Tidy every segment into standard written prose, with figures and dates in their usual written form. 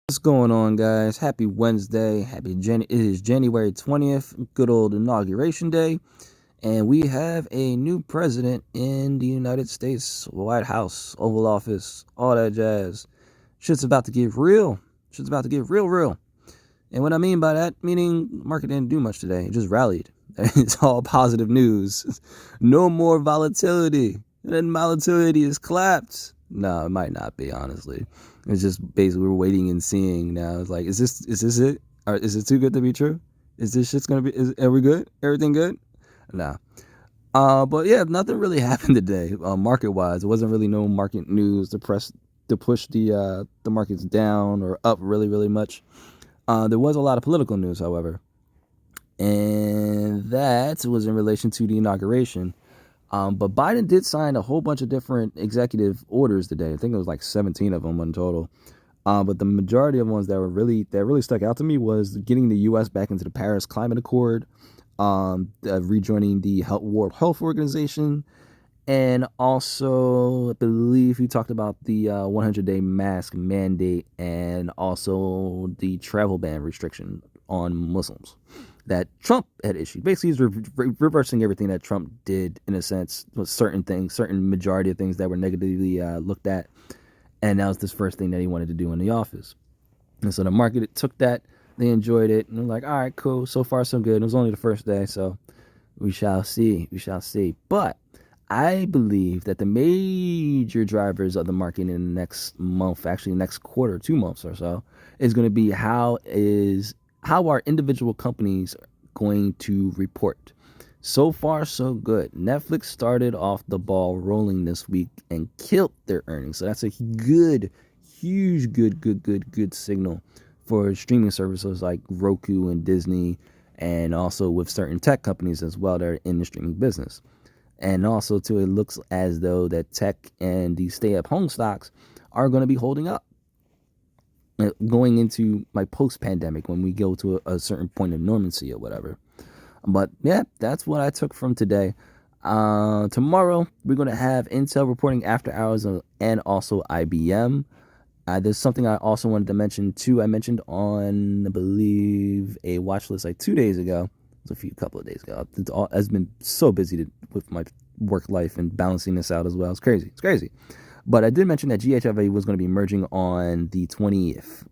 What's going on, guys? Happy Wednesday. It is January 20th, good old inauguration day, and we have a new president in the United States, White House, Oval Office, all that jazz. Shit's about to get real. Shit's about to get real. And what I mean by that, meaning the market didn't do much today. It just rallied. It's all positive news. No more volatility. And volatility is clapped. No, it might not be, honestly. It's just basically we're waiting and seeing now. It's like, is this it? Or is it too good to be true? Is this shit's gonna be? Are we good? Everything good? No. But yeah, nothing really happened today, market wise. It wasn't really no market news to push the markets down or up really much. There was a lot of political news, however, and that was in relation to the inauguration. But Biden did sign a whole bunch of different executive orders today. I think it was like 17 of them in total. But the majority of ones that really stuck out to me was getting the U.S. back into the Paris Climate Accord, rejoining the World Health Organization, and also I believe he talked about the 100-day mask mandate and also the travel ban restriction on Muslims that Trump had issued. Basically, he's reversing everything that Trump did, in a sense, with certain things, certain majority of things that were negatively looked at. And that was the first thing that he wanted to do in the office. And so the market took that, they enjoyed it, and they're like, all right, cool, so far so good. It was only the first day, so we shall see. But I believe that the major drivers of the market in the next month, actually next quarter, 2 months or so, is going to be how are individual companies going to report. So far, so good. Netflix started off the ball rolling this week and killed their earnings. So that's a good signal for streaming services like Roku and Disney, and also with certain tech companies as well that are in the streaming business. And also, too, it looks as though that tech and the stay-at-home stocks are going to be holding up going into my post-pandemic when we go to a certain point of normalcy or whatever. But yeah, that's what I took from today. Tomorrow, we're going to have Intel reporting after hours and also IBM. There's something I also wanted to mention too. I mentioned on, I believe, a watch list like 2 days ago. It was a couple of days ago. I've been so busy with my work life and balancing this out as well. It's crazy. But I did mention that GHFA was going to be merging on the 20th.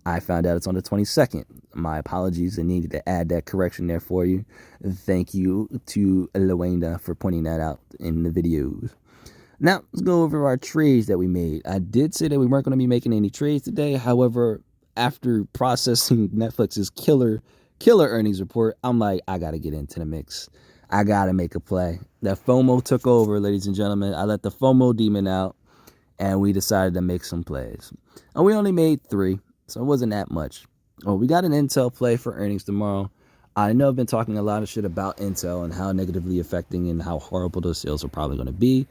I found out it's on the 22nd. My apologies. I needed to add that correction there for you. Thank you to Luenda for pointing that out in the videos. Now, let's go over our trades that we made. I did say that we weren't going to be making any trades today. However, after processing Netflix's killer earnings report, I'm like, I got to get into the mix. I got to make a play. That FOMO took over, ladies and gentlemen. I let the FOMO demon out, and we decided to make some plays. And we only made 3, so it wasn't that much. Oh, we got an Intel play for earnings tomorrow. I know I've been talking a lot of shit about Intel and how negatively affecting and how horrible those sales are probably going to be.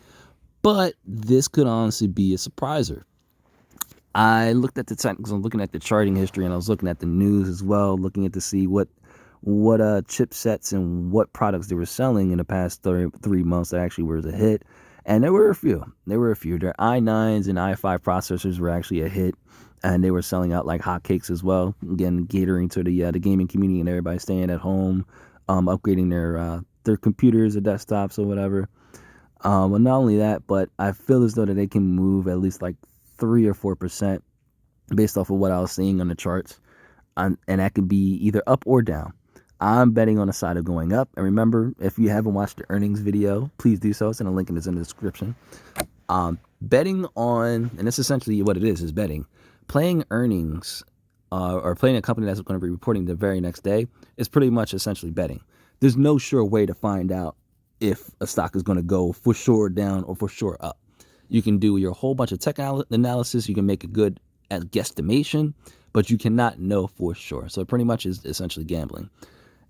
But this could honestly be a surpriser. I looked at the technicals, I'm looking at the charting history, and I was looking at the news as well, looking at to see what chipsets and what products they were selling in the past 3 months that actually were a hit. And there were a few. Their i9s and i5 processors were actually a hit, and they were selling out like hotcakes as well. Again, catering to the gaming community and everybody staying at home, upgrading their computers or desktops or whatever. Well, not only that, but I feel as though that they can move at least like 3 or 4% based off of what I was seeing on the charts, and that could be either up or down. I'm betting on the side of going up. And remember, if you haven't watched the earnings video, please do so. It's in a link in the description. Betting on, and that's essentially what it is betting. Playing earnings or playing a company that's going to be reporting the very next day is pretty much essentially betting. There's no sure way to find out if a stock is going to go for sure down or for sure up. You can do your whole bunch of tech analysis. You can make a good guesstimation, but you cannot know for sure. So it pretty much is essentially gambling.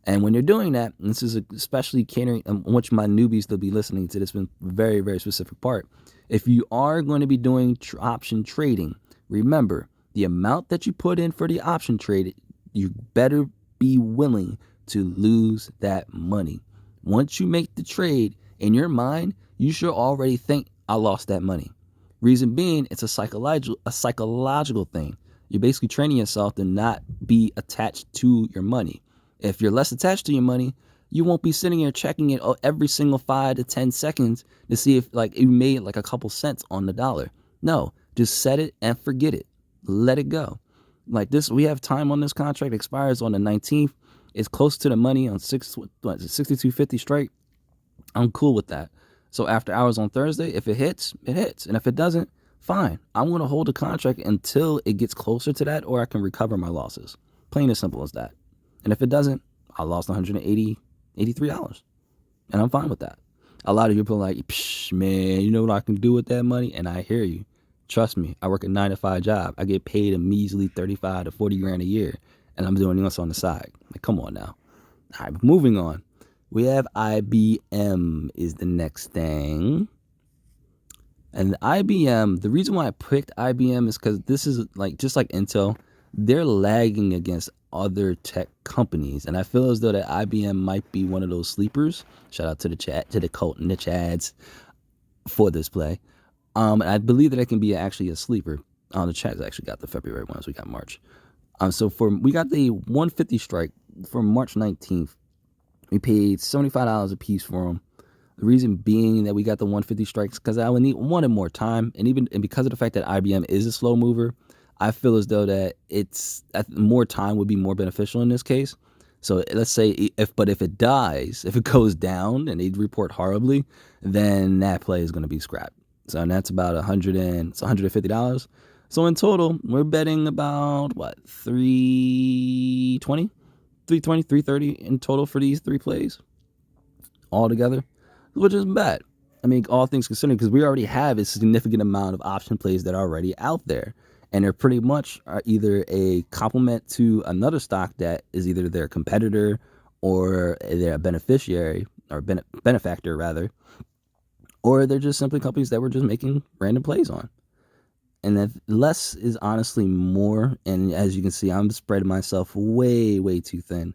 And when you're doing that, and this is especially catering, which my newbies will be listening to this, been very specific part. If you are going to be doing option trading, remember the amount that you put in for the option trade, you better be willing to lose that money. Once you make the trade, in your mind, you should already think, I lost that money. Reason being, it's a psychological thing. You're basically training yourself to not be attached to your money. If you're less attached to your money, you won't be sitting here checking it every single 5 to 10 seconds to see if like you made like a couple cents on the dollar. No, just set it and forget it. Let it go. Like this, we have time on this contract, expires on the 19th. It's close to the money on 62.50 straight. I'm cool with that. So after hours on Thursday, if it hits, it hits. And if it doesn't, fine. I'm going to hold the contract until it gets closer to that, or I can recover my losses. Plain as simple as that. And if it doesn't, I lost $83. And I'm fine with that. A lot of people are like, psh, man, you know what I can do with that money? And I hear you. Trust me, I work a 9-to-5 job. I get paid a measly 35 to 40 grand a year. And I'm doing this on the side. Like, come on now. All right, moving on. We have IBM is the next thing. And IBM, the reason why I picked IBM is because this is like, just like Intel, they're lagging against other tech companies. And I feel as though that IBM might be one of those sleepers. Shout out to the chat, to the cult and the chads for this play. And I believe that it can be actually a sleeper. The chads actually got the February ones. We got March. So we got the 150 strike for March 19th. We paid $75 a piece for them. The reason being that we got the 150 strikes because I wanted more time, and because of the fact that IBM is a slow mover, I feel as though that more time would be more beneficial in this case. So let's say if it dies, if it goes down and they report horribly, then that play is going to be scrapped. So that's about $150. So in total, we're betting about what, 320, 330 in total for these three plays all together, which isn't bad. I mean, all things considered, because we already have a significant amount of option plays that are already out there. And they're pretty much either a complement to another stock that is either their competitor or they're a beneficiary or benefactor rather, or they're just simply companies that we're just making random plays on. And that less is honestly more. And as you can see, I'm spreading myself way, way too thin.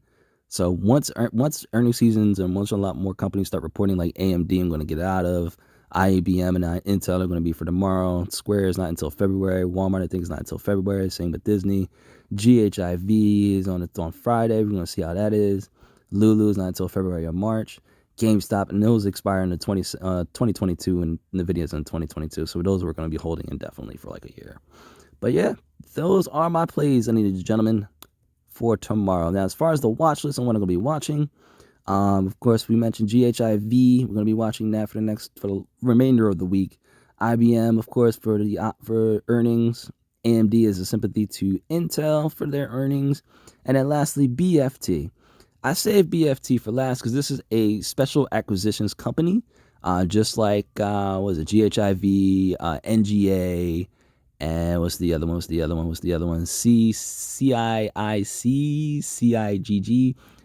So once earnings seasons and once a lot more companies start reporting, like AMD, I'm going to get out of. IBM and Intel are going to be for tomorrow. Square is not until February. Walmart, I think, is not until February. Same with Disney. GHIV is on Friday. We're going to see how that is. Lulu is not until February or March. GameStop, and those expire in the 2022, and NVIDIA's in 2022. So those we're going to be holding indefinitely for like a year. But yeah, those are my plays, ladies and gentlemen, for tomorrow. Now, as far as the watch list and what I'm going to be watching, of course, we mentioned GHIV. We're going to be watching that for the remainder of the week. IBM, of course, for earnings. AMD is a sympathy to Intel for their earnings. And then lastly, BFT. I saved BFT for last because this is a special acquisitions company, just like, GHIV, NGA, and what's the other one? CIGG.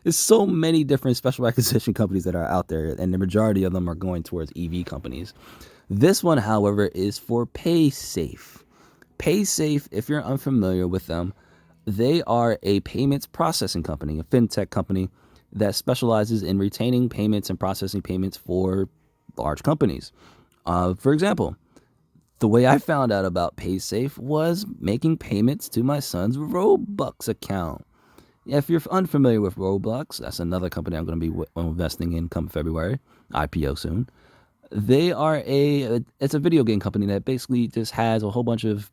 There's so many different special acquisition companies that are out there, and the majority of them are going towards EV companies. This one, however, is for PaySafe. PaySafe, if you're unfamiliar with them, they are a payments processing company, a fintech company that specializes in retaining payments and processing payments for large companies. For example, the way I found out about PaySafe was making payments to my son's Robux account. If you're unfamiliar with Roblox, that's another company I'm going to be investing in come February, IPO soon. They are it's a video game company that basically just has a whole bunch of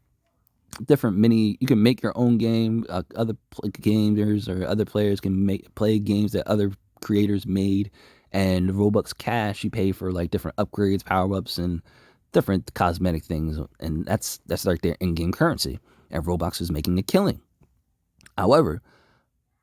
different you can make your own game. Other gamers or other players can play games that other creators made, and Robux Cash you pay for like different upgrades, power-ups, and different cosmetic things, and that's like their in-game currency, and Roblox is making a killing. However,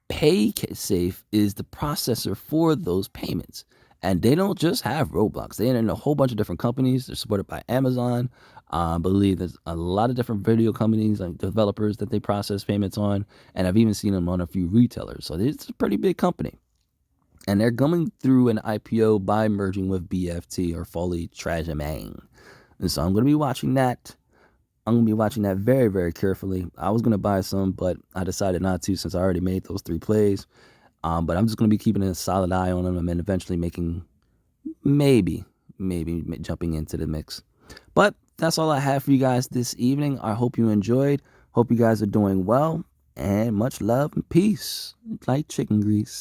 PaySafe is the processor for those payments. And they don't just have Roblox. They're in a whole bunch of different companies. They're supported by Amazon. I believe there's a lot of different video companies, like developers, that they process payments on. And I've even seen them on a few retailers. So it's a pretty big company. And they're going through an IPO by merging with BFT, or Foley Trajamang. And so I'm going to be watching that. I'm going to be watching that very, very carefully. I was going to buy some, but I decided not to since I already made those 3 plays. But I'm just going to be keeping a solid eye on them and eventually making, maybe jumping into the mix. But that's all I have for you guys this evening. I hope you enjoyed. Hope you guys are doing well, and much love and peace, like chicken grease.